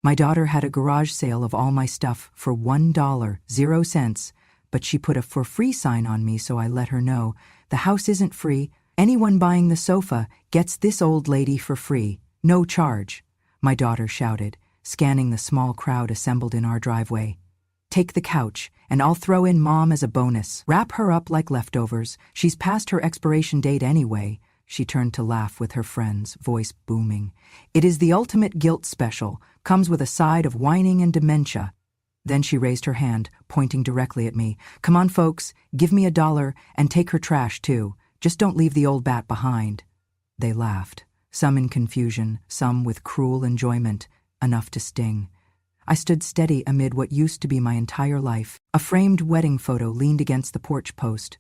My daughter had a garage sale of all my stuff for $1.00, but she put a for free sign on me, so I let her know, the house isn't free. Anyone buying the sofa gets this old lady for free, no charge, my daughter shouted, scanning the small crowd assembled in our driveway. Take the couch, and I'll throw in Mom as a bonus. Wrap her up like leftovers. She's past her expiration date anyway. She turned to laugh with her friends, voice booming. It is the ultimate guilt special, comes with a side of whining and dementia. Then she raised her hand, pointing directly at me. Come on, folks, give me $1 and take her trash too. Just don't leave the old bat behind. They laughed, some in confusion, some with cruel enjoyment, enough to sting. I stood steady amid what used to be my entire life. A framed wedding photo leaned against the porch post.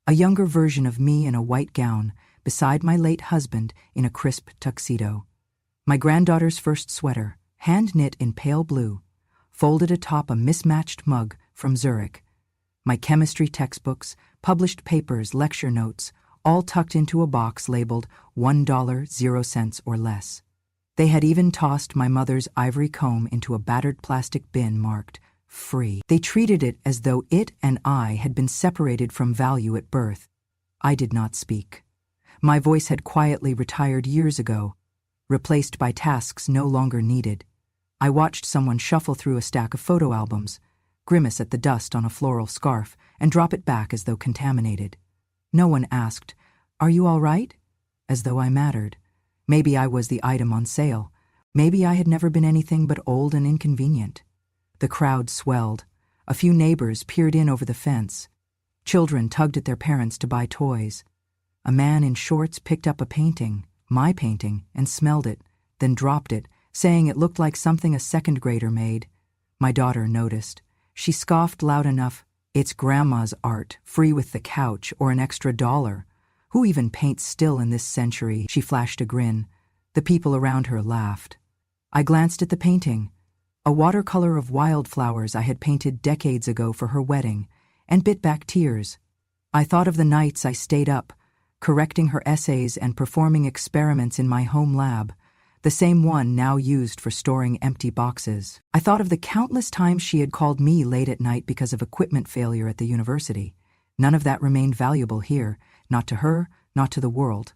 A younger version of me in a white gown, beside my late husband in a crisp tuxedo. My granddaughter's first sweater, hand-knit in pale blue, folded atop a mismatched mug from Zurich. My chemistry textbooks, published papers, lecture notes, all tucked into a box labeled $1.00 or less. They had even tossed my mother's ivory comb into a battered plastic bin marked free. They treated it as though it and I had been separated from value at birth. I did not speak. My voice had quietly retired years ago, replaced by tasks no longer needed. I watched someone shuffle through a stack of photo albums, grimace at the dust on a floral scarf, and drop it back as though contaminated. No one asked, "Are you all right?" As though I mattered. Maybe I was the item on sale. Maybe I had never been anything but old and inconvenient. The crowd swelled. A few neighbors peered in over the fence. Children tugged at their parents to buy toys. A man in shorts picked up a painting, my painting, and smelled it, then dropped it, saying it looked like something a second grader made. My daughter noticed. She scoffed loud enough, "It's Grandma's art, free with the couch or an extra $1. Who even paints still in this century?" She flashed a grin. The people around her laughed. I glanced at the painting, a watercolor of wildflowers I had painted decades ago for her wedding, and bit back tears. I thought of the nights I stayed up, correcting her essays and performing experiments in my home lab, the same one now used for storing empty boxes. I thought of the countless times she had called me late at night because of equipment failure at the university. None of that remained valuable here, not to her, not to the world.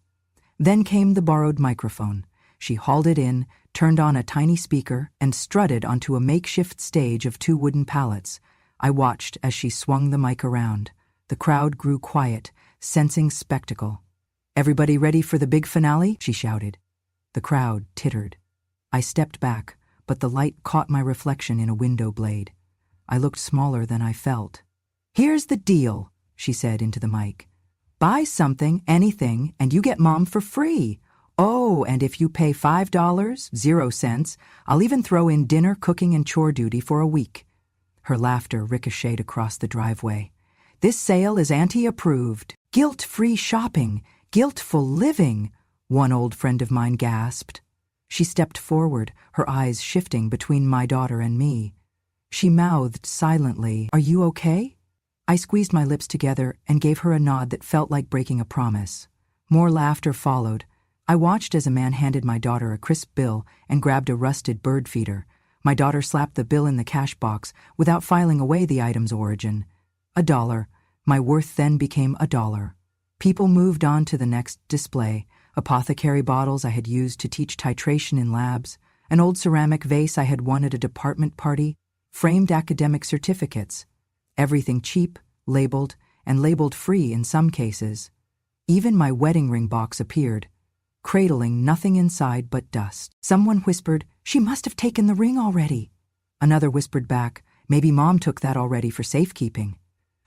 Then came the borrowed microphone. She hauled it in, turned on a tiny speaker, and strutted onto a makeshift stage of 2 wooden pallets. I watched as she swung the mic around. The crowd grew quiet, sensing spectacle. "Everybody ready for the big finale?" she shouted. The crowd tittered. I stepped back, but the light caught my reflection in a window blade. I looked smaller than I felt. "Here's the deal," she said into the mic. "Buy something, anything, and you get Mom for free. Oh, and if you pay $5.00, I'll even throw in dinner, cooking, and chore duty for a week." Her laughter ricocheted across the driveway. "This sale is auntie-approved. Guilt-free shopping, guilt-full living," one old friend of mine gasped. She stepped forward, her eyes shifting between my daughter and me. She mouthed silently, "Are you okay?" I squeezed my lips together and gave her a nod that felt like breaking a promise. More laughter followed. I watched as a man handed my daughter a crisp bill and grabbed a rusted bird feeder. My daughter slapped the bill in the cash box without filing away the item's origin. $1. My worth then became $1. People moved on to the next display. Apothecary bottles I had used to teach titration in labs, an old ceramic vase I had won at a department party, framed academic certificates. Everything cheap, labeled, and labeled free in some cases. Even my wedding ring box appeared, cradling nothing inside but dust. Someone whispered, "She must have taken the ring already." Another whispered back, "Maybe Mom took that already for safekeeping."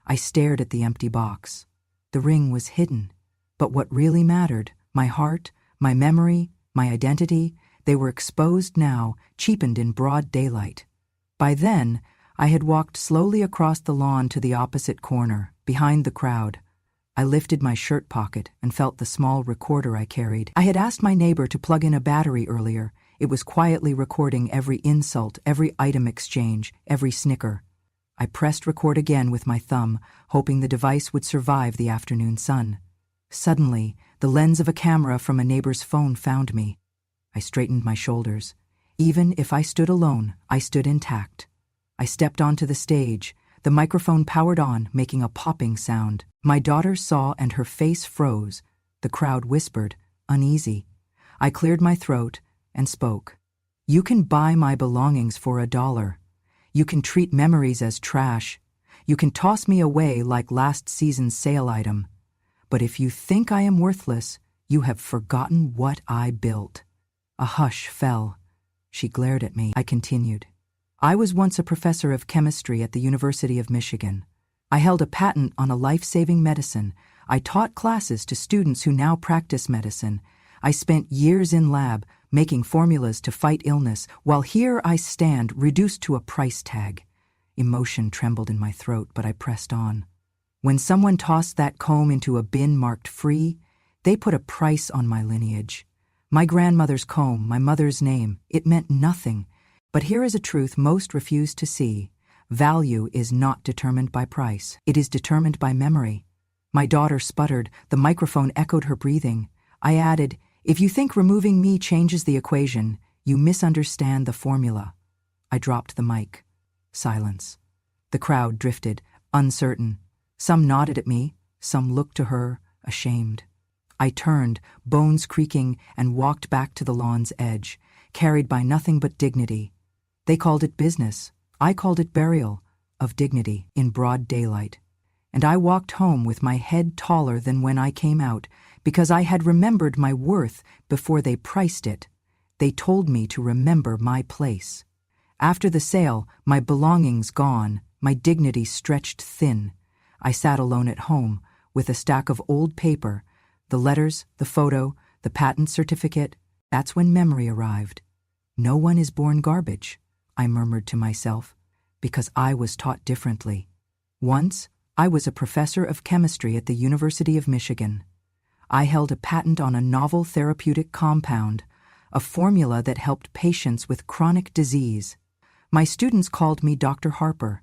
I stared at the empty box. The ring was hidden, but what really mattered, my heart, my memory, my identity, they were exposed now, cheapened in broad daylight. By then, I had walked slowly across the lawn to the opposite corner, behind the crowd. I lifted my shirt pocket and felt the small recorder I carried. I had asked my neighbor to plug in a battery earlier. It was quietly recording every insult, every item exchange, every snicker. I pressed record again with my thumb, hoping the device would survive the afternoon sun. Suddenly, the lens of a camera from a neighbor's phone found me. I straightened my shoulders. Even if I stood alone, I stood intact. I stepped onto the stage. The microphone powered on, making a popping sound. My daughter saw and her face froze. The crowd whispered, uneasy. I cleared my throat and spoke. You can buy my belongings for $1. You can treat memories as trash. You can toss me away like last season's sale item. But if you think I am worthless, you have forgotten what I built. A hush fell. She glared at me. I continued. I was once a professor of chemistry at the University of Michigan. I held a patent on a life-saving medicine. I taught classes to students who now practice medicine. I spent years in lab, making formulas to fight illness, while here I stand, reduced to a price tag. Emotion trembled in my throat, but I pressed on. When someone tossed that comb into a bin marked free, they put a price on my lineage. My grandmother's comb, my mother's name, it meant nothing. But here is a truth most refuse to see. Value is not determined by price. It is determined by memory. My daughter sputtered. The microphone echoed her breathing. I added, if you think removing me changes the equation, you misunderstand the formula. I dropped the mic. Silence. The crowd drifted, uncertain. Some nodded at me, some looked to her, ashamed. I turned, bones creaking, and walked back to the lawn's edge, carried by nothing but dignity. They called it business. I called it burial of dignity in broad daylight. And I walked home with my head taller than when I came out, because I had remembered my worth before they priced it. They told me to remember my place. After the sale, my belongings gone, my dignity stretched thin. I sat alone at home, with a stack of old paper, the letters, the photo, the patent certificate. That's when memory arrived. No one is born garbage, I murmured to myself, because I was taught differently. Once, I was a professor of chemistry at the University of Michigan. I held a patent on a novel therapeutic compound, a formula that helped patients with chronic disease. My students called me Dr. Harper.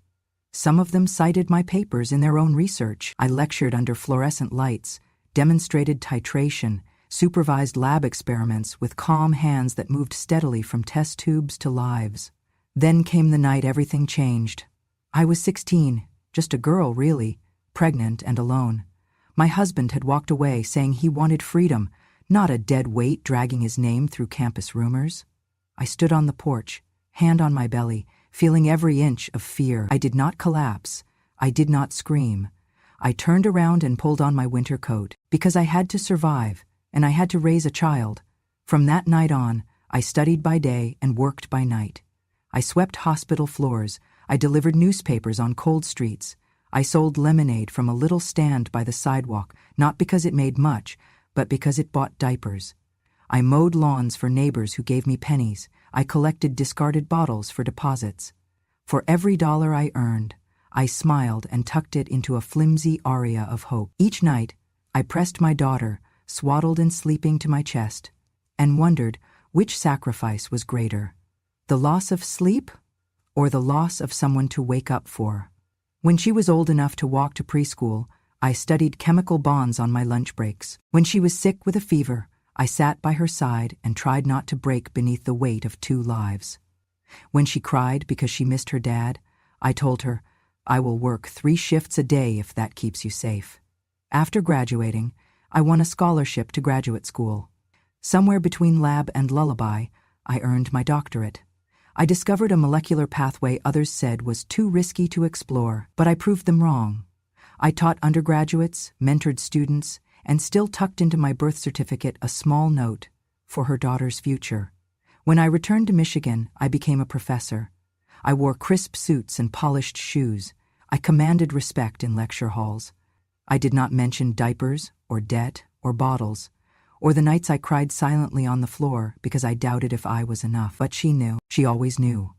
Some of them cited my papers in their own research. I lectured under fluorescent lights, demonstrated titration, supervised lab experiments with calm hands that moved steadily from test tubes to lives. Then came the night everything changed. I was 16, just a girl really, pregnant and alone. My husband had walked away saying he wanted freedom, not a dead weight dragging his name through campus rumors. I stood on the porch, hand on my belly, feeling every inch of fear. I did not collapse. I did not scream. I turned around and pulled on my winter coat, because I had to survive, and I had to raise a child. From that night on, I studied by day and worked by night. I swept hospital floors. I delivered newspapers on cold streets. I sold lemonade from a little stand by the sidewalk, not because it made much, but because it bought diapers. I mowed lawns for neighbors who gave me pennies. I collected discarded bottles for deposits. For every dollar I earned, I smiled and tucked it into a flimsy aria of hope. Each night, I pressed my daughter, swaddled and sleeping, to my chest, and wondered which sacrifice was greater, the loss of sleep or the loss of someone to wake up for. When she was old enough to walk to preschool, I studied chemical bonds on my lunch breaks. When she was sick with a fever, I sat by her side and tried not to break beneath the weight of 2 lives. When she cried because she missed her dad, I told her, I will work 3 shifts a day if that keeps you safe. After graduating, I won a scholarship to graduate school. Somewhere between lab and lullaby, I earned my doctorate. I discovered a molecular pathway others said was too risky to explore, but I proved them wrong. I taught undergraduates, mentored students, and still tucked into my birth certificate a small note for her daughter's future. When I returned to Michigan, I became a professor. I wore crisp suits and polished shoes. I commanded respect in lecture halls. I did not mention diapers or debt or bottles, or the nights I cried silently on the floor because I doubted if I was enough. But she knew. She always knew.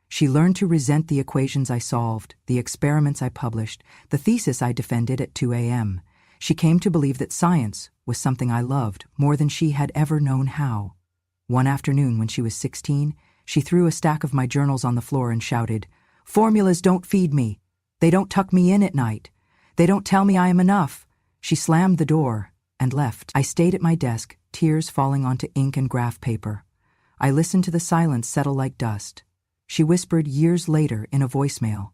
She learned to resent the equations I solved, the experiments I published, the thesis I defended at 2 a.m. She came to believe that science was something I loved more than she had ever known how. One afternoon when she was 16, she threw a stack of my journals on the floor and shouted, "Formulas don't feed me. They don't tuck me in at night. They don't tell me I am enough." She slammed the door and left. I stayed at my desk, tears falling onto ink and graph paper. I listened to the silence settle like dust. She whispered years later in a voicemail,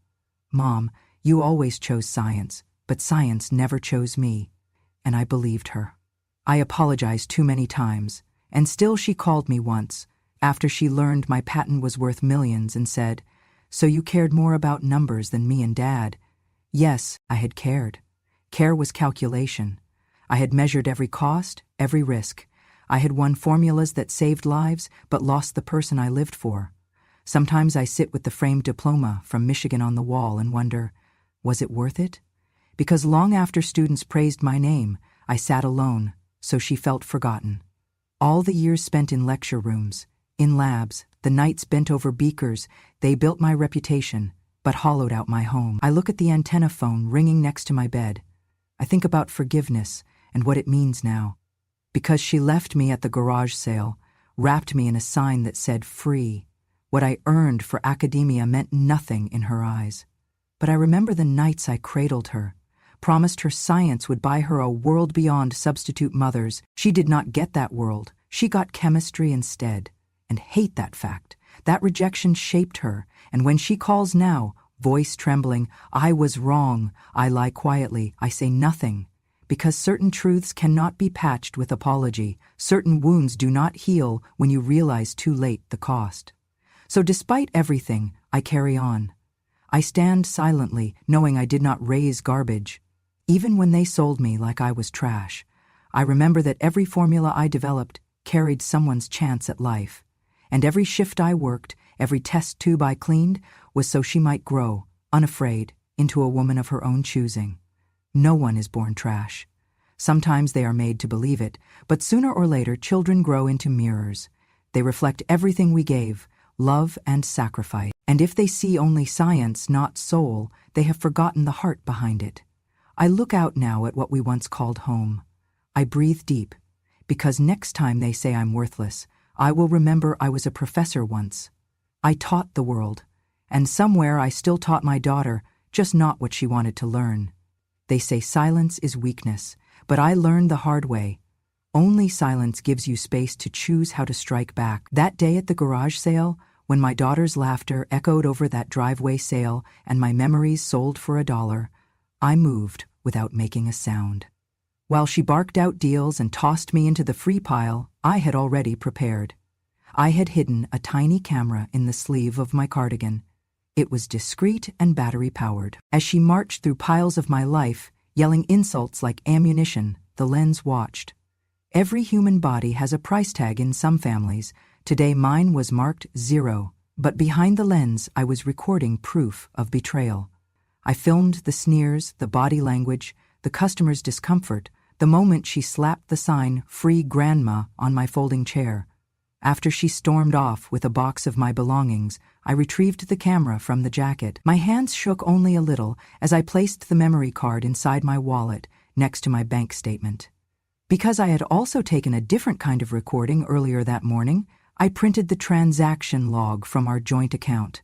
"Mom, you always chose science, but science never chose me." And I believed her. I apologized too many times, and still she called me once, after she learned my patent was worth millions, and said, "So you cared more about numbers than me and Dad?" Yes, I had cared. Care was calculation. I had measured every cost, every risk. I had won formulas that saved lives, but lost the person I lived for. Sometimes I sit with the framed diploma from Michigan on the wall and wonder, was it worth it? Because long after students praised my name, I sat alone, so she felt forgotten. All the years spent in lecture rooms, in labs, the nights bent over beakers, they built my reputation, but hollowed out my home. I look at the antenna phone ringing next to my bed. I think about forgiveness and what it means now. Because she left me at the garage sale, wrapped me in a sign that said free. What I earned for academia meant nothing in her eyes. But I remember the nights I cradled her, promised her science would buy her a world beyond substitute mothers. She did not get that world. She got chemistry instead. And hate that fact. That rejection shaped her, and when she calls now, voice trembling, I was wrong, I lie quietly, I say nothing. Because certain truths cannot be patched with apology, certain wounds do not heal when you realize too late the cost. So despite everything, I carry on. I stand silently, knowing I did not raise garbage. Even when they sold me like I was trash, I remember that every formula I developed carried someone's chance at life. And every shift I worked, every test tube I cleaned, was so she might grow, unafraid, into a woman of her own choosing. No one is born trash. Sometimes they are made to believe it, but sooner or later children grow into mirrors. They reflect everything we gave, love and sacrifice. And if they see only science, not soul, they have forgotten the heart behind it. I look out now at what we once called home. I breathe deep, because next time they say I'm worthless, I will remember I was a professor once. I taught the world, and somewhere I still taught my daughter, just not what she wanted to learn. They say silence is weakness, but I learned the hard way. Only silence gives you space to choose how to strike back. That day at the garage sale, when my daughter's laughter echoed over that driveway sale and my memories sold for $1, I moved without making a sound. While she barked out deals and tossed me into the free pile, I had already prepared. I had hidden a tiny camera in the sleeve of my cardigan. It was discreet and battery-powered. As she marched through piles of my life, yelling insults like ammunition, the lens watched. Every human body has a price tag in some families. Today mine was marked 0, but behind the lens I was recording proof of betrayal. I filmed the sneers, the body language, the customer's discomfort, the moment she slapped the sign, "Free Grandma," on my folding chair. After she stormed off with a box of my belongings, I retrieved the camera from the jacket. My hands shook only a little as I placed the memory card inside my wallet next to my bank statement. Because I had also taken a different kind of recording earlier that morning, I printed the transaction log from our joint account.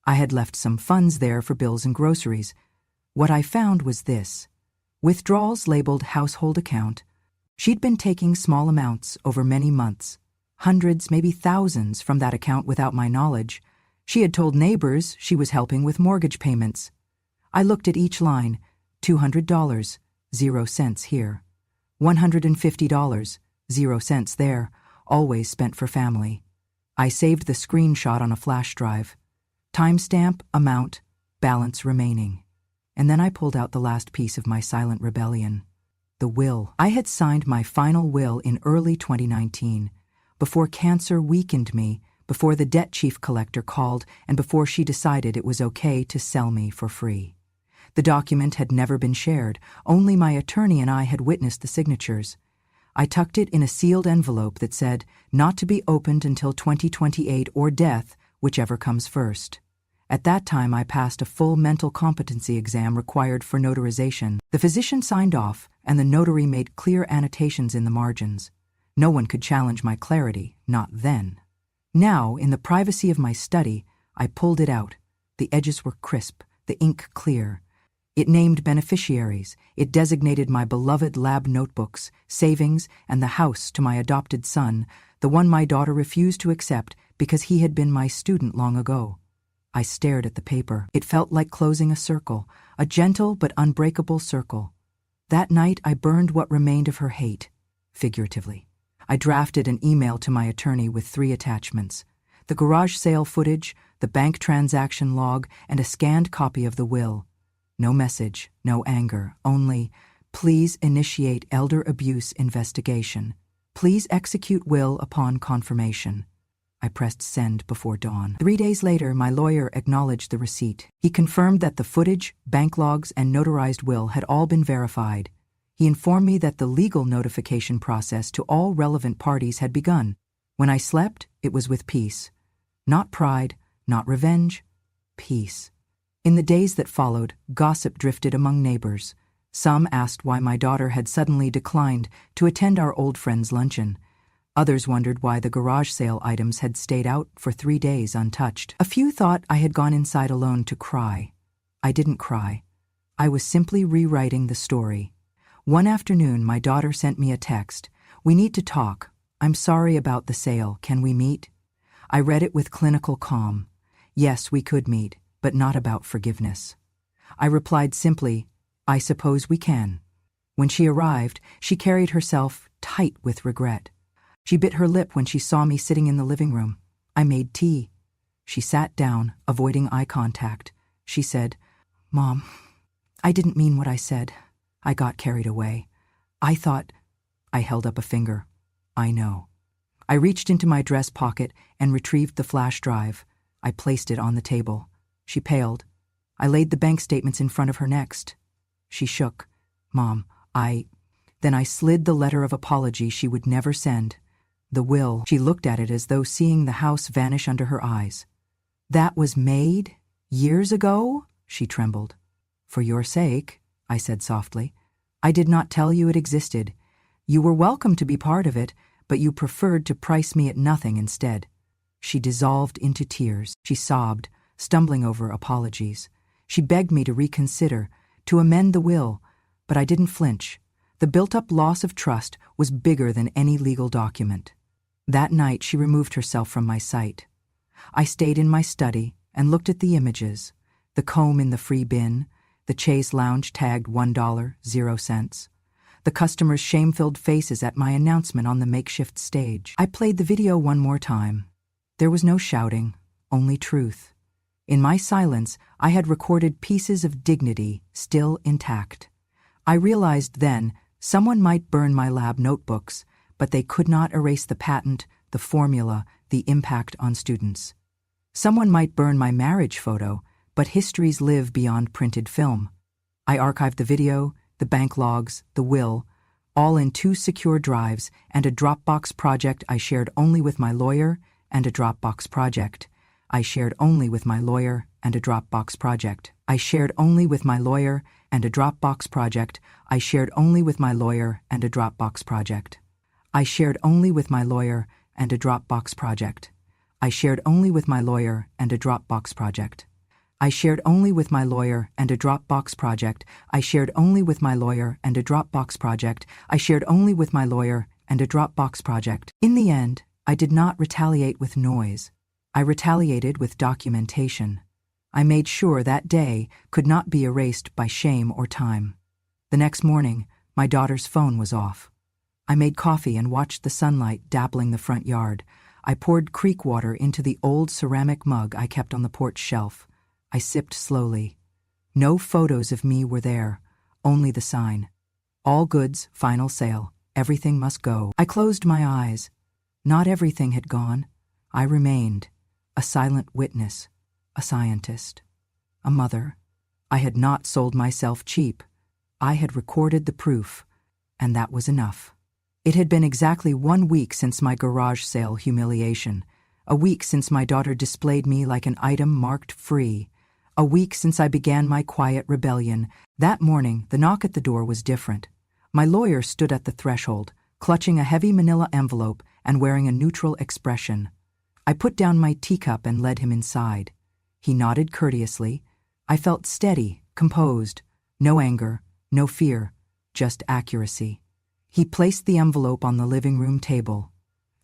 I had left some funds there for bills and groceries. What I found was this. Withdrawals labeled household account. She'd been taking small amounts over many months. Hundreds, maybe thousands from that account without my knowledge. She had told neighbors she was helping with mortgage payments. I looked at each line. $200, 0 cents here. $150, 0 cents there, always spent for family. I saved the screenshot on a flash drive. Timestamp, amount, balance remaining. And then I pulled out the last piece of my silent rebellion. The will. I had signed my final will in early 2019, before cancer weakened me, before the debt chief collector called, and before she decided it was okay to sell me for free. The document had never been shared. Only my attorney and I had witnessed the signatures. I tucked it in a sealed envelope that said, not to be opened until 2028 or death, whichever comes first. At that time, I passed a full mental competency exam required for notarization. The physician signed off, and the notary made clear annotations in the margins. No one could challenge my clarity, not then. Now, in the privacy of my study, I pulled it out. The edges were crisp, the ink clear. It named beneficiaries. It designated my beloved lab notebooks, savings, and the house to my adopted son, the one my daughter refused to accept because he had been my student long ago. I stared at the paper. It felt like closing a circle, a gentle but unbreakable circle. That night I burned what remained of her hate, figuratively. I drafted an email to my attorney with 3 attachments: the garage sale footage, the bank transaction log, and a scanned copy of the will. No message, no anger, only, please initiate elder abuse investigation. Please execute will upon confirmation. I pressed send before dawn. 3 days later, my lawyer acknowledged the receipt. He confirmed that the footage, bank logs, and notarized will had all been verified. He informed me that the legal notification process to all relevant parties had begun. When I slept, it was with peace. Not pride, not revenge, peace. In the days that followed, gossip drifted among neighbors. Some asked why my daughter had suddenly declined to attend our old friend's luncheon. Others wondered why the garage sale items had stayed out for 3 days untouched. A few thought I had gone inside alone to cry. I didn't cry. I was simply rewriting the story. One afternoon, my daughter sent me a text. "We need to talk. I'm sorry about the sale. Can we meet?" I read it with clinical calm. Yes, we could meet, but not about forgiveness. I replied simply, "I suppose we can." When she arrived, she carried herself tight with regret. She bit her lip when she saw me sitting in the living room. I made tea. She sat down, avoiding eye contact. She said, "Mom, I didn't mean what I said. I got carried away. I thought—" I held up a finger. "I know." I reached into my dress pocket and retrieved the flash drive. I placed it on the table. She paled. I laid the bank statements in front of her next. She shook. "Mom, Then I slid the letter of apology she would never send. The will. She looked at it as though seeing the house vanish under her eyes. "That was made? Years ago?" She trembled. "For your sake," I said softly. "I did not tell you it existed. You were welcome to be part of it, but you preferred to price me at nothing instead." She dissolved into tears. She sobbed, stumbling over apologies. She begged me to reconsider, to amend the will, but I didn't flinch. The built-up loss of trust was bigger than any legal document. That night she removed herself from my sight. I stayed in my study and looked at the images: the comb in the free bin, the Chase lounge tagged $1.00, the customers' shame-filled faces at my announcement on the makeshift stage. I played the video one more time. There was no shouting, only truth. In my silence, I had recorded pieces of dignity still intact. I realized then someone might burn my lab notebooks, but they could not erase the patent, the formula, the impact on students. Someone might burn my marriage photo, but histories live beyond printed film. I archived the video, the bank logs, the will, all in 2 secure drives and a Dropbox project I shared only with my lawyer, and a Dropbox project I shared only with my lawyer, and a Dropbox project I shared only with my lawyer, and a Dropbox project I shared only with my lawyer, and a Dropbox project I shared only with my lawyer, and a Dropbox project I shared only with my lawyer, and a Dropbox project I shared only with my lawyer, and a Dropbox project I shared only with my lawyer, and a Dropbox project I shared only with my lawyer, and a Dropbox project. In the end, I did not retaliate with noise. I retaliated with documentation. I made sure that day could not be erased by shame or time. The next morning, my daughter's phone was off. I made coffee and watched the sunlight dappling the front yard. I poured creek water into the old ceramic mug I kept on the porch shelf. I sipped slowly. No photos of me were there, only the sign. All goods, final sale, everything must go. I closed my eyes. Not everything had gone. I remained, a silent witness, a scientist, a mother. I had not sold myself cheap. I had recorded the proof, and that was enough. It had been exactly 1 week since my garage sale humiliation, a week since my daughter displayed me like an item marked free, a week since I began my quiet rebellion. That morning, the knock at the door was different. My lawyer stood at the threshold, clutching a heavy manila envelope and wearing a neutral expression. I put down my teacup and led him inside. He nodded courteously. I felt steady, composed. No anger, no fear, just accuracy. He placed the envelope on the living room table.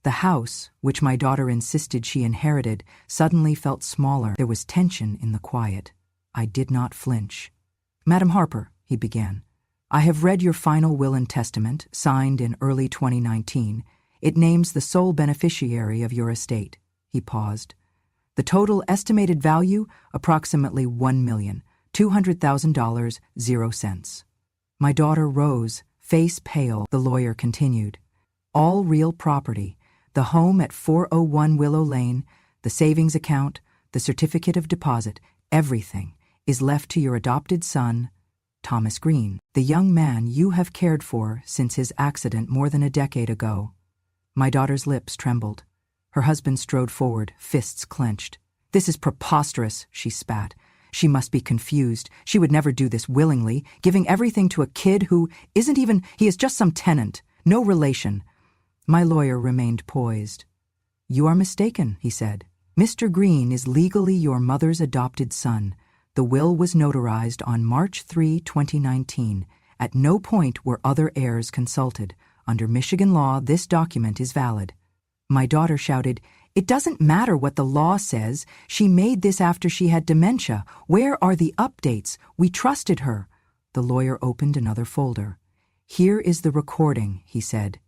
The house, which my daughter insisted she inherited, suddenly felt smaller. There was tension in the quiet. I did not flinch. "Madam Harper," he began, "I have read your final will and testament, signed in early 2019. It names the sole beneficiary of your estate." He paused. "The total estimated value, approximately $1,200,000, 0 cents. My daughter rose, face pale. The lawyer continued. "All real property, the home at 401 Willow Lane, the savings account, the certificate of deposit, everything is left to your adopted son, Thomas Green, the young man you have cared for since his accident more than a decade ago." My daughter's lips trembled. Her husband strode forward, fists clenched. "This is preposterous," she spat. "She must be confused. She would never do this willingly, giving everything to a kid who isn't even, he is just some tenant, no relation." My lawyer remained poised. "You are mistaken," he said. "Mr. Green is legally your mother's adopted son. The will was notarized on March 3, 2019. At no point were other heirs consulted. Under Michigan law, this document is valid." My daughter shouted, "It doesn't matter what the law says. She made this after she had dementia. Where are the updates? We trusted her." The lawyer opened another folder. "Here is the recording," he said,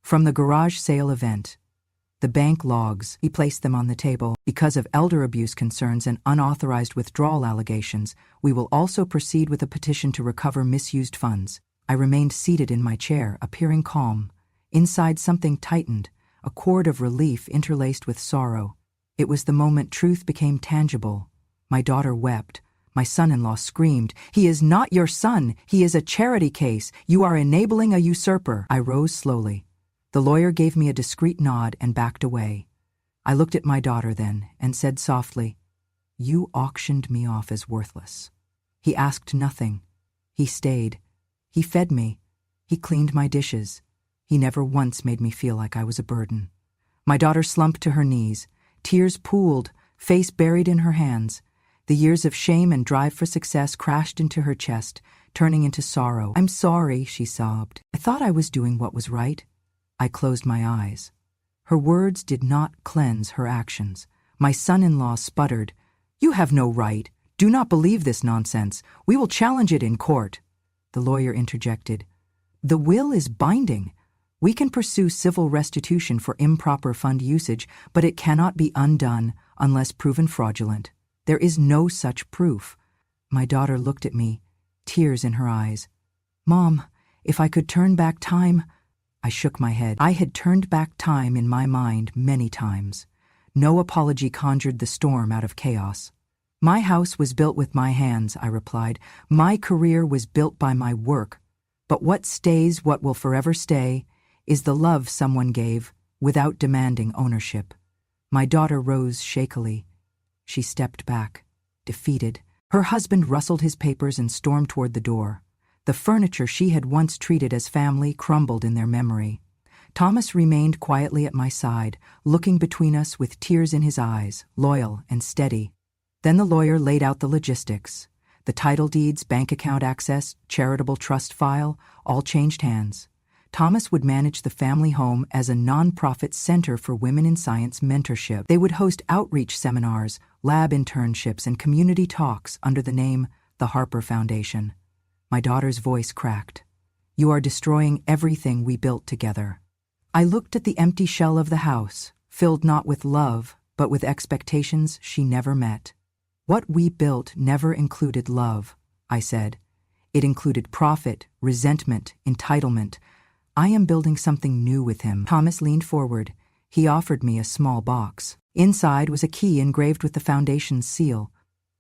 "from the garage sale event. The bank logs." He placed them on the table. "Because of elder abuse concerns and unauthorized withdrawal allegations, we will also proceed with a petition to recover misused funds." I remained seated in my chair, appearing calm. Inside, something tightened, a cord of relief interlaced with sorrow. It was the moment truth became tangible. My daughter wept. My son-in-law screamed, "He is not your son. He is a charity case. You are enabling a usurper." I rose slowly. The lawyer gave me a discreet nod and backed away. I looked at my daughter then and said softly, "You auctioned me off as worthless." He asked nothing. He stayed. He fed me. He cleaned my dishes. He never once made me feel like I was a burden. My daughter slumped to her knees. Tears pooled, face buried in her hands. The years of shame and drive for success crashed into her chest, turning into sorrow. "I'm sorry," she sobbed. "I thought I was doing what was right." I closed my eyes. Her words did not cleanse her actions. My son-in-law sputtered, "You have no right. Do not believe this nonsense. We will challenge it in court." The lawyer interjected, "The will is binding. We can pursue civil restitution for improper fund usage, but it cannot be undone unless proven fraudulent. There is no such proof." My daughter looked at me, tears in her eyes. "Mom, if I could turn back time—" I shook my head. I had turned back time in my mind many times. No apology conjured the storm out of chaos. "My house was built with my hands," I replied. "My career was built by my work. But what stays, what will forever stay, is the love someone gave without demanding ownership." My daughter rose shakily. She stepped back, defeated. Her husband rustled his papers and stormed toward the door. The furniture she had once treated as family crumbled in their memory. Thomas remained quietly at my side, looking between us with tears in his eyes, loyal and steady. Then the lawyer laid out the logistics. The title deeds, bank account access, charitable trust file, all changed hands. Thomas would manage the family home as a nonprofit center for women in science mentorship. They would host outreach seminars, lab internships, and community talks under the name the Harper Foundation. My daughter's voice cracked. "You are destroying everything we built together." I looked at the empty shell of the house, filled not with love, but with expectations she never met. "What we built never included love," I said. "It included profit, resentment, entitlement. I am building something new with him." Thomas leaned forward. He offered me a small box. Inside was a key engraved with the foundation's seal.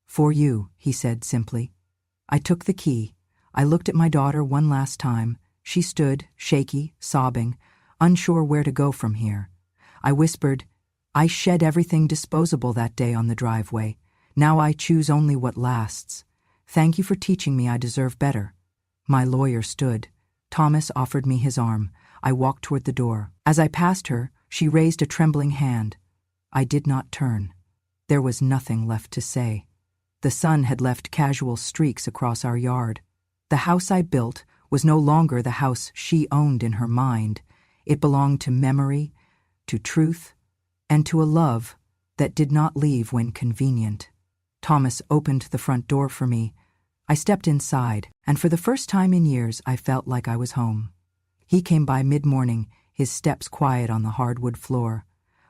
"For you," he said simply. I took the key. I looked at my daughter one last time. She stood, shaky, sobbing, unsure where to go from here. I whispered, "I shed everything disposable that day on the driveway. Now I choose only what lasts. Thank you for teaching me I deserve better." My lawyer stood. Thomas offered me his arm. I walked toward the door. As I passed her, she raised a trembling hand. I did not turn. There was nothing left to say. The sun had left casual streaks across our yard. The house I built was no longer the house she owned in her mind. It belonged to memory, to truth, and to a love that did not leave when convenient. Thomas opened the front door for me. I stepped inside, and for the first time in years I felt like I was home. He came by mid-morning, his steps quiet on the hardwood floor.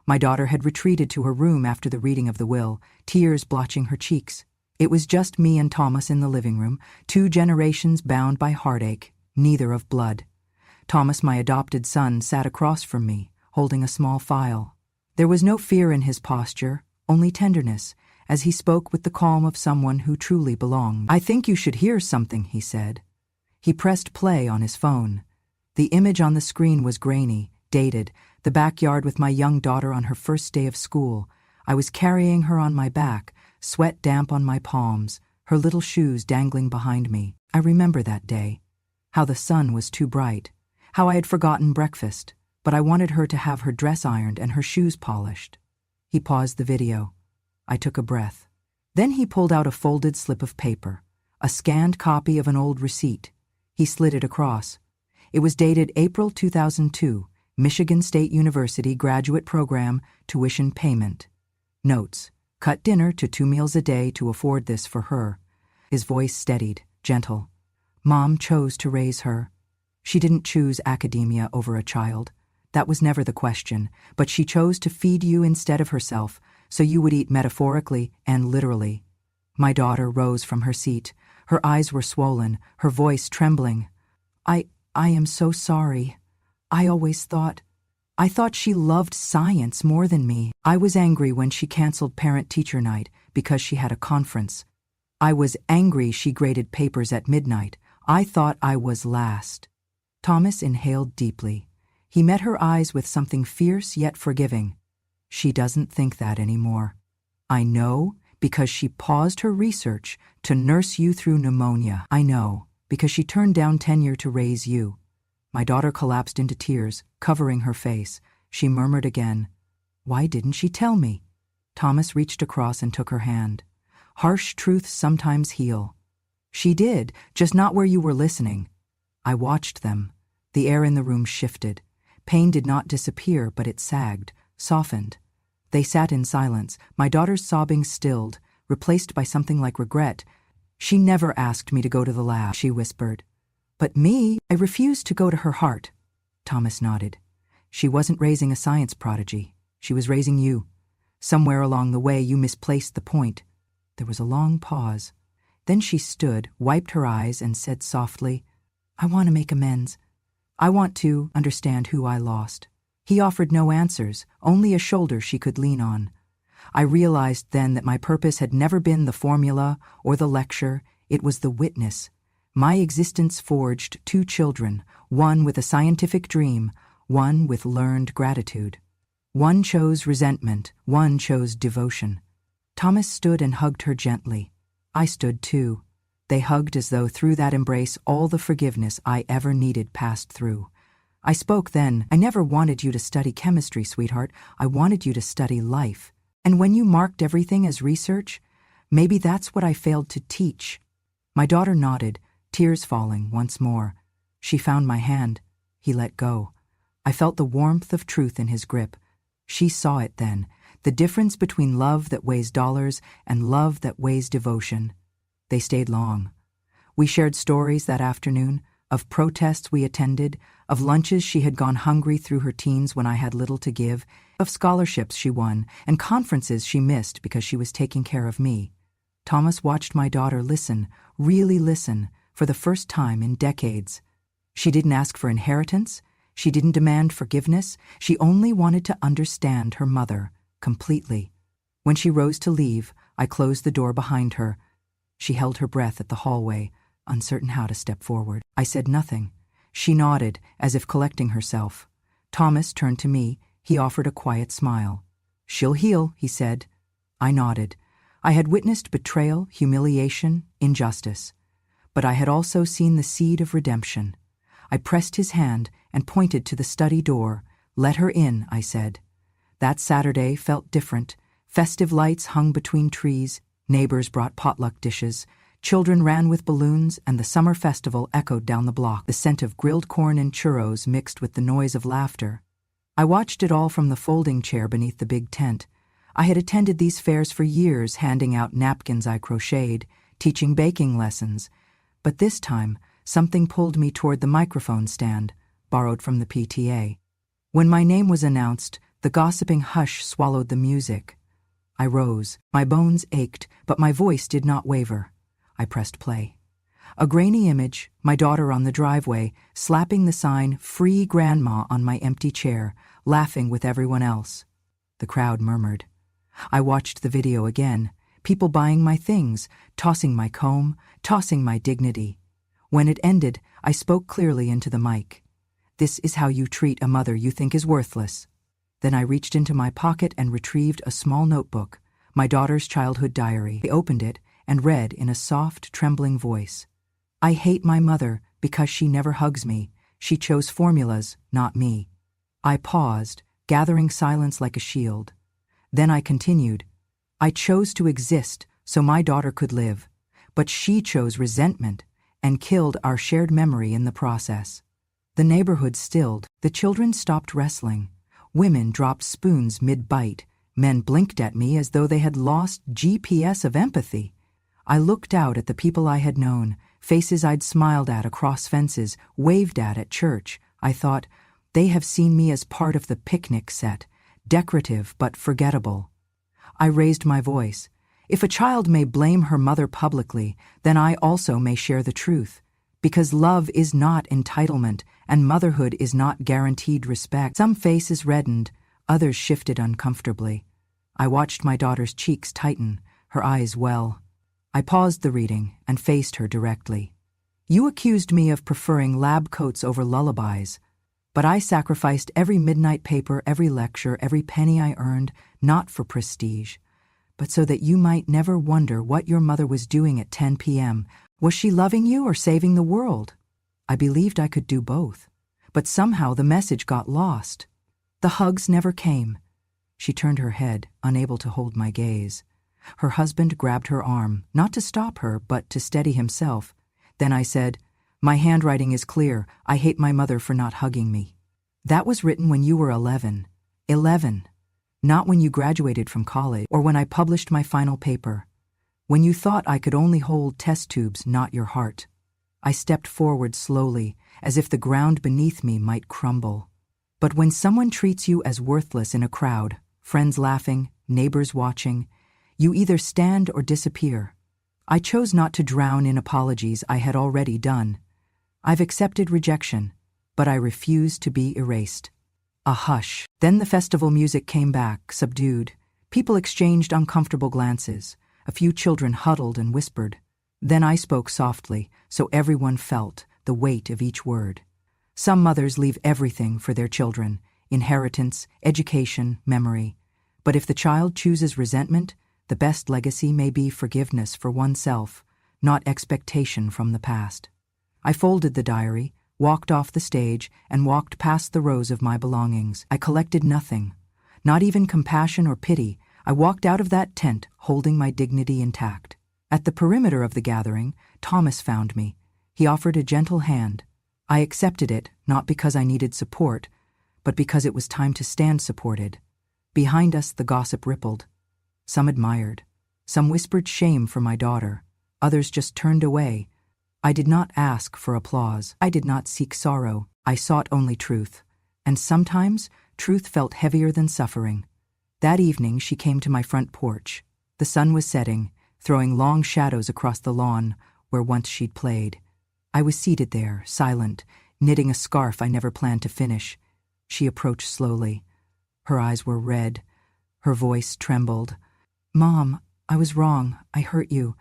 My daughter had retreated to her room after the reading of the will, tears blotching her cheeks. It was just me and Thomas in the living room, 2 generations bound by heartache, neither of blood. Thomas, my adopted son, sat across from me, holding a small file. There was no fear in his posture, only tenderness, as he spoke with the calm of someone who truly belonged. "I think you should hear something," he said. He pressed play on his phone. The image on the screen was grainy, dated, the backyard with my young daughter on her first day of school. I was carrying her on my back, sweat damp on my palms, her little shoes dangling behind me. I remember that day. How the sun was too bright. How I had forgotten breakfast, but I wanted her to have her dress ironed and her shoes polished. He paused the video. I took a breath. Then he pulled out a folded slip of paper, a scanned copy of an old receipt. He slid it across. It was dated April 2002, Michigan State University Graduate Program, tuition payment. Notes: cut dinner to 2 meals a day to afford this for her. His voice steadied, gentle. Mom chose to raise her. She didn't choose academia over a child. That was never the question, but she chose to feed you instead of herself, so you would eat metaphorically and literally. My daughter rose from her seat. Her eyes were swollen, her voice trembling. I am so sorry. I thought she loved science more than me. I was angry when she canceled parent-teacher night because she had a conference. I was angry she graded papers at midnight. I thought I was last. Thomas inhaled deeply. He met her eyes with something fierce yet forgiving. She doesn't think that anymore. I know, because she paused her research to nurse you through pneumonia. I know, because she turned down tenure to raise you. My daughter collapsed into tears, covering her face. She murmured again, "Why didn't she tell me?" Thomas reached across and took her hand. "Harsh truths sometimes heal." "She did, just not where you were listening." I watched them. The air in the room shifted. Pain did not disappear, but it sagged, softened. They sat in silence, my daughter's sobbing stilled, replaced by something like regret. "She never asked me to go to the lab," she whispered. "But me, I refused to go to her heart." Thomas nodded. "She wasn't raising a science prodigy. She was raising you. Somewhere along the way you misplaced the point." There was a long pause. Then she stood, wiped her eyes, and said softly, "I want to make amends. I want to understand who I lost." He offered no answers, only a shoulder she could lean on. I realized then that my purpose had never been the formula or the lecture, it was the witness. My existence forged 2 children, one with a scientific dream, one with learned gratitude. One chose resentment, one chose devotion. Thomas stood and hugged her gently. I stood too. They hugged as though through that embrace all the forgiveness I ever needed passed through. I spoke then. "I never wanted you to study chemistry, sweetheart. I wanted you to study life. And when you marked everything as research, maybe that's what I failed to teach." My daughter nodded, tears falling once more. She found my hand. He let go. I felt the warmth of truth in his grip. She saw it then, the difference between love that weighs dollars and love that weighs devotion. They stayed long. We shared stories that afternoon, of protests we attended, of lunches she had gone hungry through her teens when I had little to give, of scholarships she won, and conferences she missed because she was taking care of me. Thomas watched my daughter listen, really listen, for the first time in decades. She didn't ask for inheritance. She didn't demand forgiveness. She only wanted to understand her mother, completely. When she rose to leave, I closed the door behind her. She held her breath at the hallway, uncertain how to step forward. I said nothing. She nodded, as if collecting herself. Thomas turned to me. He offered a quiet smile. "She'll heal," he said. I nodded. I had witnessed betrayal, humiliation, injustice. But I had also seen the seed of redemption. I pressed his hand and pointed to the study door. "Let her in," I said. That Saturday felt different. Festive lights hung between trees. Neighbors brought potluck dishes. Children ran with balloons, and the summer festival echoed down the block, the scent of grilled corn and churros mixed with the noise of laughter. I watched it all from the folding chair beneath the big tent. I had attended these fairs for years, handing out napkins I crocheted, teaching baking lessons. But this time, something pulled me toward the microphone stand, borrowed from the PTA. When my name was announced, the gossiping hush swallowed the music. I rose. My bones ached, but my voice did not waver. I pressed play. A grainy image, my daughter on the driveway, slapping the sign "Free Grandma" on my empty chair, laughing with everyone else. The crowd murmured. I watched the video again, people buying my things, tossing my comb, tossing my dignity. When it ended, I spoke clearly into the mic. "This is how you treat a mother you think is worthless." Then I reached into my pocket and retrieved a small notebook, my daughter's childhood diary. I opened it and read in a soft, trembling voice. "I hate my mother because she never hugs me. She chose formulas, not me." I paused, gathering silence like a shield. Then I continued. "I chose to exist so my daughter could live, but she chose resentment and killed our shared memory in the process." The neighborhood stilled. The children stopped wrestling. Women dropped spoons mid-bite. Men blinked at me as though they had lost GPS of empathy. I looked out at the people I had known, faces I'd smiled at across fences, waved at church. I thought, they have seen me as part of the picnic set, decorative but forgettable. I raised my voice. If a child may blame her mother publicly, then I also may share the truth. Because love is not entitlement, and motherhood is not guaranteed respect. Some faces reddened, others shifted uncomfortably. I watched my daughter's cheeks tighten, her eyes well. I paused the reading and faced her directly. "You accused me of preferring lab coats over lullabies, but I sacrificed every midnight paper, every lecture, every penny I earned, not for prestige, but so that you might never wonder what your mother was doing at 10 p.m. Was she loving you or saving the world?" I believed I could do both, but somehow the message got lost. The hugs never came. She turned her head, unable to hold my gaze. Her husband grabbed her arm, not to stop her, but to steady himself. Then I said, "My handwriting is clear. I hate my mother for not hugging me." "That was written when you were 11. 11. Not when you graduated from college or when I published my final paper. When you thought I could only hold test tubes, not your heart." I stepped forward slowly, as if the ground beneath me might crumble. But when someone treats you as worthless in a crowd, friends laughing, neighbors watching, you either stand or disappear. I chose not to drown in apologies I had already done. I've accepted rejection, but I refuse to be erased. A hush. Then the festival music came back, subdued. People exchanged uncomfortable glances. A few children huddled and whispered. Then I spoke softly, so everyone felt the weight of each word. Some mothers leave everything for their children: inheritance, education, memory. But if the child chooses resentment, the best legacy may be forgiveness for oneself, not expectation from the past. I folded the diary, walked off the stage, and walked past the rows of my belongings. I collected nothing, not even compassion or pity. I walked out of that tent, holding my dignity intact. At the perimeter of the gathering, Thomas found me. He offered a gentle hand. I accepted it, not because I needed support, but because it was time to stand supported. Behind us, the gossip rippled. Some admired. Some whispered shame for my daughter. Others just turned away. I did not ask for applause. I did not seek sorrow. I sought only truth. And sometimes, truth felt heavier than suffering. That evening, she came to my front porch. The sun was setting, throwing long shadows across the lawn where once she'd played. I was seated there, silent, knitting a scarf I never planned to finish. She approached slowly. Her eyes were red. Her voice trembled. "Mom, I was wrong. I hurt you.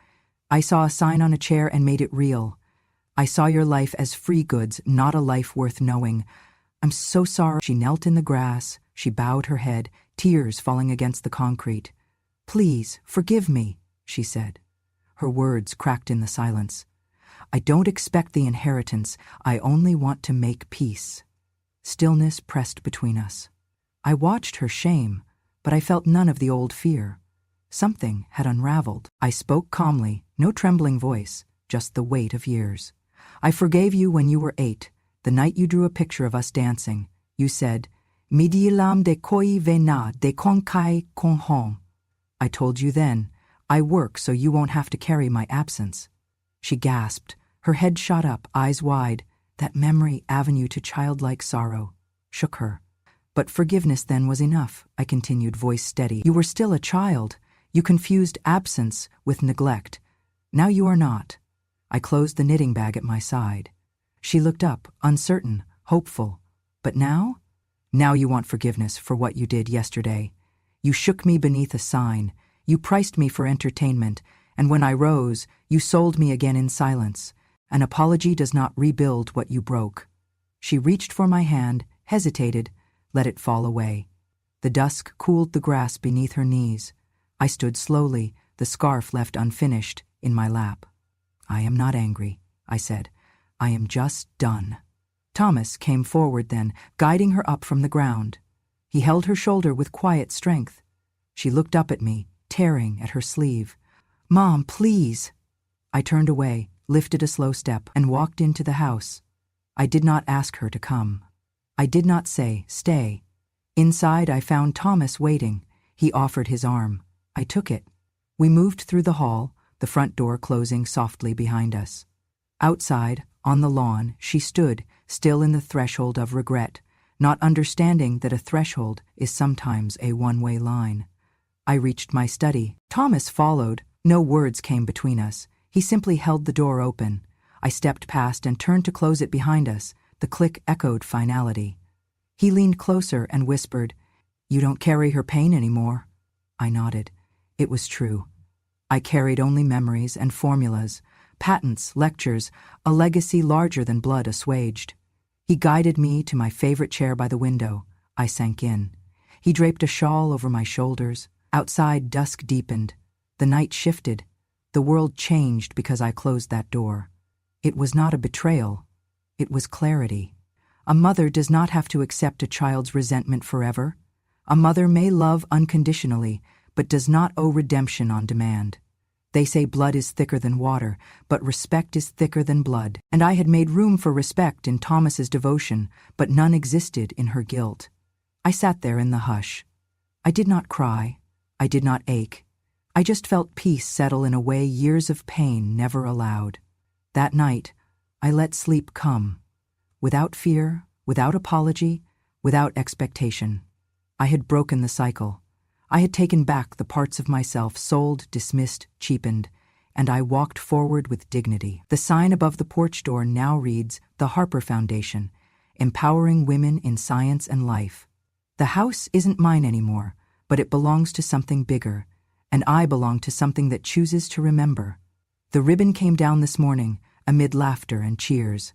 I saw a sign on a chair and made it real. I saw your life as free goods, not a life worth knowing. I'm so sorry." She knelt in the grass. She bowed her head, tears falling against the concrete. "Please, forgive me," she said. Her words cracked in the silence. "I don't expect the inheritance. I only want to make peace." Stillness pressed between us. I watched her shame, but I felt none of the old fear. Something had unraveled. I spoke calmly, no trembling voice, just the weight of years. "I forgave you when you were 8, the night you drew a picture of us dancing. You said, Midilam de koi vena de konkai konghong. I told you then, I work so you won't have to carry my absence. She gasped, her head shot up, eyes wide. That memory, avenue to childlike sorrow, shook her. But forgiveness then was enough, I continued, voice steady. You were still a child. You confused absence with neglect. Now you are not. I closed the knitting bag at my side. She looked up, uncertain, hopeful. But now? Now you want forgiveness for what you did yesterday. You shook me beneath a sign. You priced me for entertainment, and when I rose, you sold me again in silence. An apology does not rebuild what you broke. She reached for my hand, hesitated, let it fall away. The dusk cooled the grass beneath her knees. I stood slowly, the scarf left unfinished, in my lap. I am not angry, I said. I am just done. Thomas came forward then, guiding her up from the ground. He held her shoulder with quiet strength. She looked up at me, tearing at her sleeve. Mom, please. I turned away, lifted a slow step, and walked into the house. I did not ask her to come. I did not say, stay. Inside, I found Thomas waiting. He offered his arm. I took it. We moved through the hall, the front door closing softly behind us. Outside, on the lawn, she stood, still in the threshold of regret, not understanding that a threshold is sometimes a one-way line. I reached my study. Thomas followed. No words came between us. He simply held the door open. I stepped past and turned to close it behind us. The click echoed finality. He leaned closer and whispered, "You don't carry her pain anymore." I nodded. It was true. I carried only memories and formulas, patents, lectures, a legacy larger than blood assuaged. He guided me to my favorite chair by the window. I sank in. He draped a shawl over my shoulders. Outside, dusk deepened. The night shifted. The world changed because I closed that door. It was not a betrayal. It was clarity. A mother does not have to accept a child's resentment forever. A mother may love unconditionally, but does not owe redemption on demand. They say blood is thicker than water, but respect is thicker than blood. And I had made room for respect in Thomas's devotion, but none existed in her guilt. I sat there in the hush. I did not cry. I did not ache. I just felt peace settle in a way years of pain never allowed. That night, I let sleep come. Without fear, without apology, without expectation. I had broken the cycle. I had taken back the parts of myself sold, dismissed, cheapened, and I walked forward with dignity. The sign above the porch door now reads, "The Harper Foundation, Empowering Women in Science and Life." The house isn't mine anymore, but it belongs to something bigger, and I belong to something that chooses to remember. The ribbon came down this morning, amid laughter and cheers.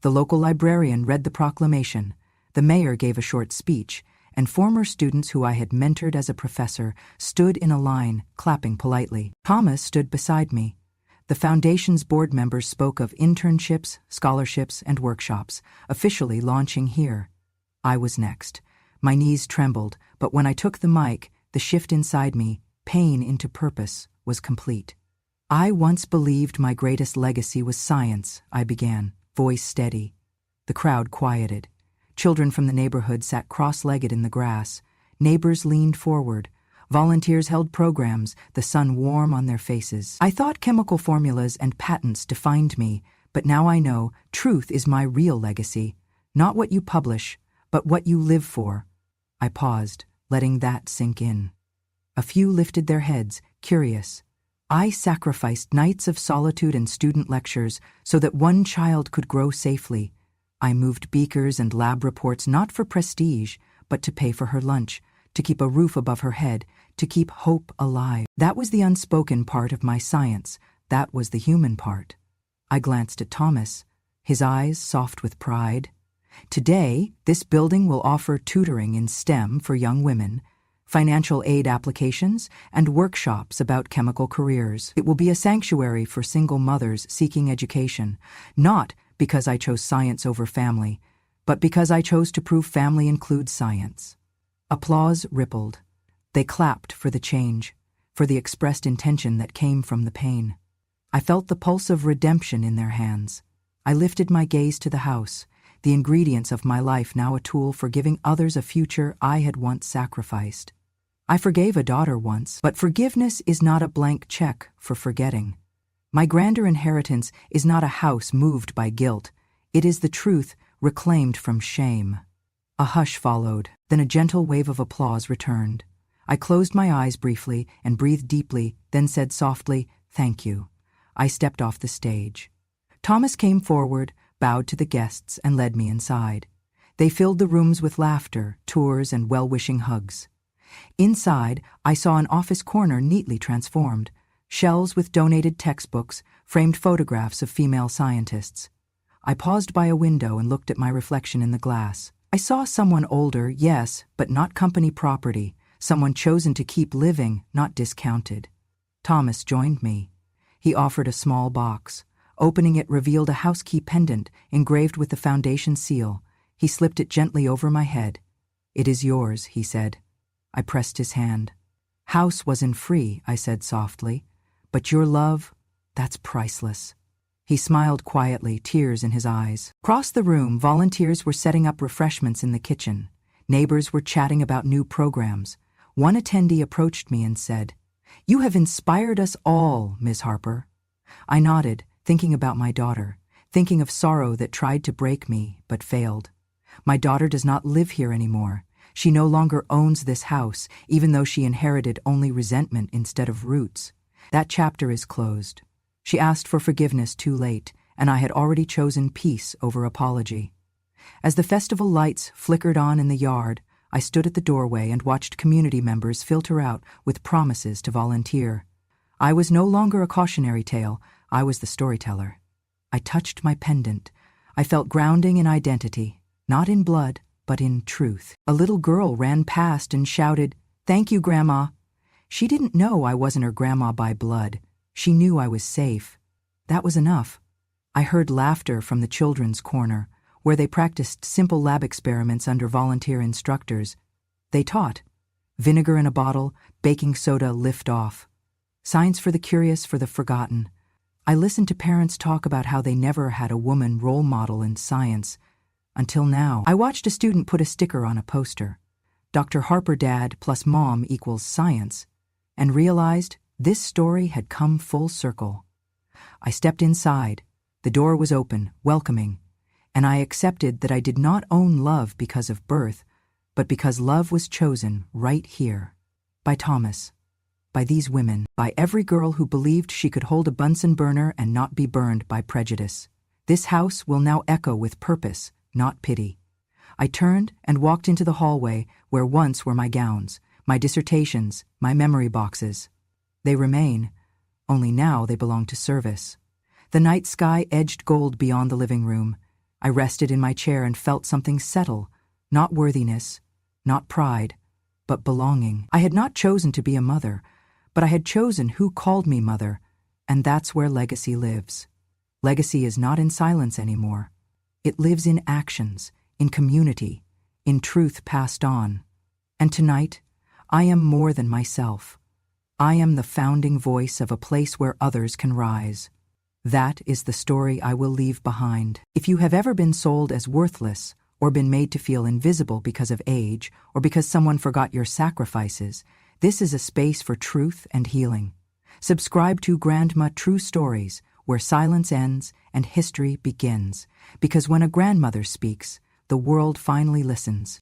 The local librarian read the proclamation, the mayor gave a short speech, and former students who I had mentored as a professor stood in a line, clapping politely. Thomas stood beside me. The foundation's board members spoke of internships, scholarships, and workshops, officially launching here. I was next. My knees trembled, but when I took the mic, the shift inside me, pain into purpose, was complete. I once believed my greatest legacy was science, I began, voice steady. The crowd quieted. Children from the neighborhood sat cross-legged in the grass. Neighbors leaned forward. Volunteers held programs, the sun warm on their faces. I thought chemical formulas and patents defined me, but now I know truth is my real legacy. Not what you publish, but what you live for. I paused, letting that sink in. A few lifted their heads, curious. I sacrificed nights of solitude and student lectures so that one child could grow safely. I moved beakers and lab reports not for prestige, but to pay for her lunch, to keep a roof above her head, to keep hope alive. That was the unspoken part of my science. That was the human part. I glanced at Thomas, his eyes soft with pride. Today, this building will offer tutoring in STEM for young women, financial aid applications, and workshops about chemical careers. It will be a sanctuary for single mothers seeking education, not because I chose science over family, but because I chose to prove family includes science. Applause rippled. They clapped for the change, for the expressed intention that came from the pain. I felt the pulse of redemption in their hands. I lifted my gaze to the house. the ingredients of my life now a tool for giving others a future I had once sacrificed. I forgave a daughter once, but forgiveness is not a blank check for forgetting. My grander inheritance is not a house moved by guilt. It is the truth reclaimed from shame. A hush followed, then a gentle wave of applause returned. I closed my eyes briefly and breathed deeply, then said softly, "Thank you." I stepped off the stage. Thomas came forward, bowed to the guests, and led me inside. They filled the rooms with laughter, tours, and well-wishing hugs. Inside, I saw an office corner neatly transformed, shelves with donated textbooks, framed photographs of female scientists. I paused by a window and looked at my reflection in the glass. I saw someone older, yes, but not company property, someone chosen to keep living, not discounted. Thomas joined me. He offered a small box. Opening it revealed a house key pendant engraved with the foundation seal. He slipped it gently over my head. "It is yours," he said. I pressed his hand. "House wasn't free," I said softly. "But your love, that's priceless." He smiled quietly, tears in his eyes. Across the room, volunteers were setting up refreshments in the kitchen. Neighbors were chatting about new programs. One attendee approached me and said, "You have inspired us all, Miss Harper." I nodded, thinking about my daughter, thinking of sorrow that tried to break me, but failed. My daughter does not live here anymore. She no longer owns this house, even though she inherited only resentment instead of roots. That chapter is closed. She asked for forgiveness too late, and I had already chosen peace over apology. As the festival lights flickered on in the yard, I stood at the doorway and watched community members filter out with promises to volunteer. I was no longer a cautionary tale, I was the storyteller. I touched my pendant. I felt grounding in identity, not in blood, but in truth. A little girl ran past and shouted, "Thank you, Grandma." She didn't know I wasn't her grandma by blood. She knew I was safe. That was enough. I heard laughter from the children's corner, where they practiced simple lab experiments under volunteer instructors. They taught. Vinegar in a bottle, baking soda lift off. Science for the curious, for the forgotten. I listened to parents talk about how they never had a woman role model in science. Until now, I watched a student put a sticker on a poster. Dr. Harper Dad plus Mom equals science, and realized this story had come full circle. I stepped inside. The door was open, welcoming, and I accepted that I did not own love because of birth, but because love was chosen right here. By Thomas. By these women. By every girl who believed she could hold a Bunsen burner and not be burned by prejudice. This house will now echo with purpose, not pity. I turned and walked into the hallway where once were my gowns, my dissertations, my memory boxes. They remain, only now they belong to service. The night sky edged gold beyond the living room. I rested in my chair and felt something settle, not worthiness, not pride, but belonging. I had not chosen to be a mother, but I had chosen who called me mother, and that's where legacy lives. Legacy is not in silence anymore. It lives in actions, in community, in truth passed on. And tonight, I am more than myself. I am the founding voice of a place where others can rise. That is the story I will leave behind. If you have ever been sold as worthless, or been made to feel invisible because of age, or because someone forgot your sacrifices, this is a space for truth and healing. Subscribe to Grandma True Stories, where silence ends and history begins, because when a grandmother speaks, the world finally listens.